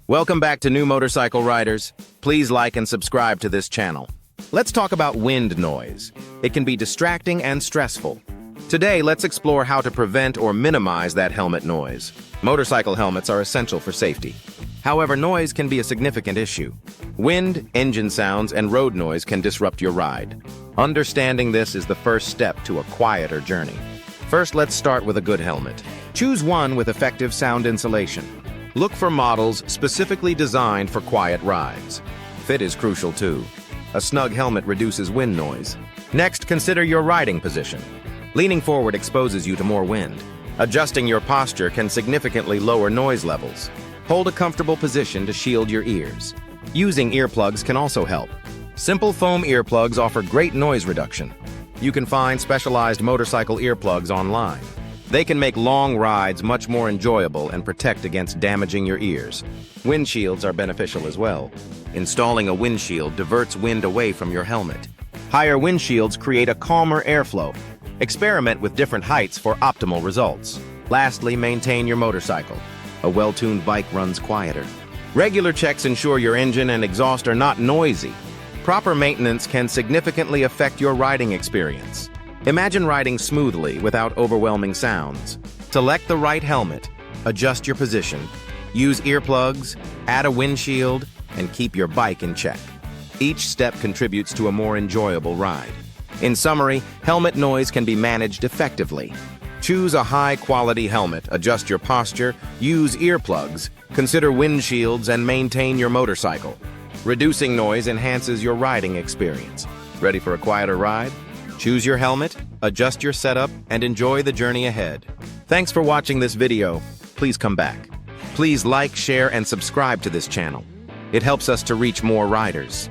Welcome back to New Motorcycle Riders. Please like and subscribe to this channel. Let's talk about wind noise. It can be distracting and stressful. Today, let's explore how to prevent or minimize that helmet noise. Motorcycle helmets are essential for safety. However, noise can be a significant issue. Wind, engine sounds, and road noise can disrupt your ride. Understanding this is the first step to a quieter journey. First, let's start with a good helmet. Choose one with effective sound insulation. Look for models specifically designed for quiet rides. Fit is crucial too. A snug helmet reduces wind noise. Next, consider your riding position. Leaning forward exposes you to more wind. Adjusting your posture can significantly lower noise levels. Hold a comfortable position to shield your ears. Using earplugs can also help. Simple foam earplugs offer great noise reduction. You can find specialized motorcycle earplugs online. They can make long rides much more enjoyable and protect against damaging your ears. Windshields are beneficial as well. Installing a windshield diverts wind away from your helmet. Higher windshields create a calmer airflow. Experiment with different heights for optimal results. Lastly, maintain your motorcycle. A well-tuned bike runs quieter. Regular checks ensure your engine and exhaust are not noisy. Proper maintenance can significantly affect your riding experience. Imagine riding smoothly without overwhelming sounds. Select the right helmet, adjust your position, use earplugs, add a windshield, and keep your bike in check. Each step contributes to a more enjoyable ride. In summary, helmet noise can be managed effectively. Choose a high-quality helmet, adjust your posture, use earplugs, consider windshields, and maintain your motorcycle. Reducing noise enhances your riding experience. Ready for a quieter ride? Choose your helmet, adjust your setup, and enjoy the journey ahead. Thanks for watching this video. Please come back. Please like, share, and subscribe to this channel. It helps us to reach more riders.